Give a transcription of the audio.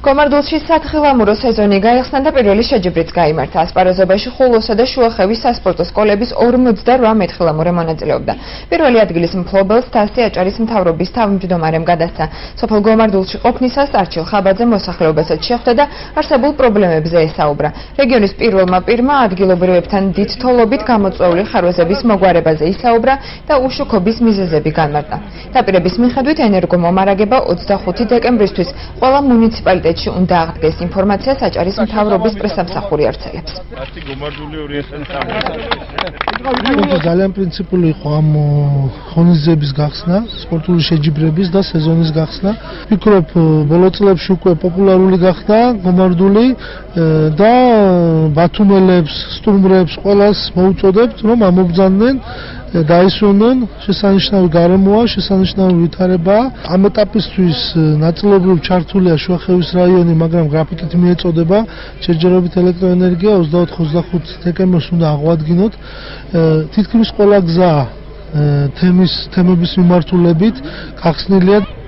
გომარდულში სათხილამურო სეზონი გაიხსნა და პირველი შეჯიბრიც გაიმართა. ასპარეზობაში ხულოსა და შუახევის სასპორტო სკოლების 48 მეთხილამურე მონაწილეობდა. პირველი ადგილის მფლობელს თასი აჭარის მთავრობის თავმჯდომარემ გადასცა. სოფელ გომარდულში ყოფნისას არჩილ ხაბაძე მოსახლეობასაც შეხვდა და არსებულ პრობლემებზე ესაუბრა. რეგიონის პირველმა პირმა ადგილობრივებთან დიდ თოვლობით გამოწვეული ხარვეზების მოგვარებაზე ისაუბრა და უშუქობის მიზეზები განმარტა. დაპირების მიხედვით ენერგომომარაგება 25 დეკემბრისთვის ყველა მუნიციპალიტეტში უნდა აღდგეს ინფორმაციას აჭარის მთავრობის პრესამსახური արձელებს. ძალიან პრინციპული იყო ამ ღონისძიების გახსნა, სპორტული შეჯიბრების და სეზონის გახსნა. ვფიქრობ, ბოლო წლებში უკვე პოპულარული გახდა გომარდული და ბათუმელებს, სტუმრებს ყველას მოუწოდებთ, რომ ამობრძანდნენ დაისვენენ, შესანიშნავი გარემოა, შესანიშნავი ვითარებაა. ამ ეტაპისთვის ნაწილობრივ ჩართულია შუახევის რაიონი, მაგრამ გრაფიკით მიეწოდება შეჯერებით ელექტროენერგია 24-25 დეკემბერს უნდა აღვადგინოთ. თითქმის ყველა გზა თემების მიმართულებით გახსნილია.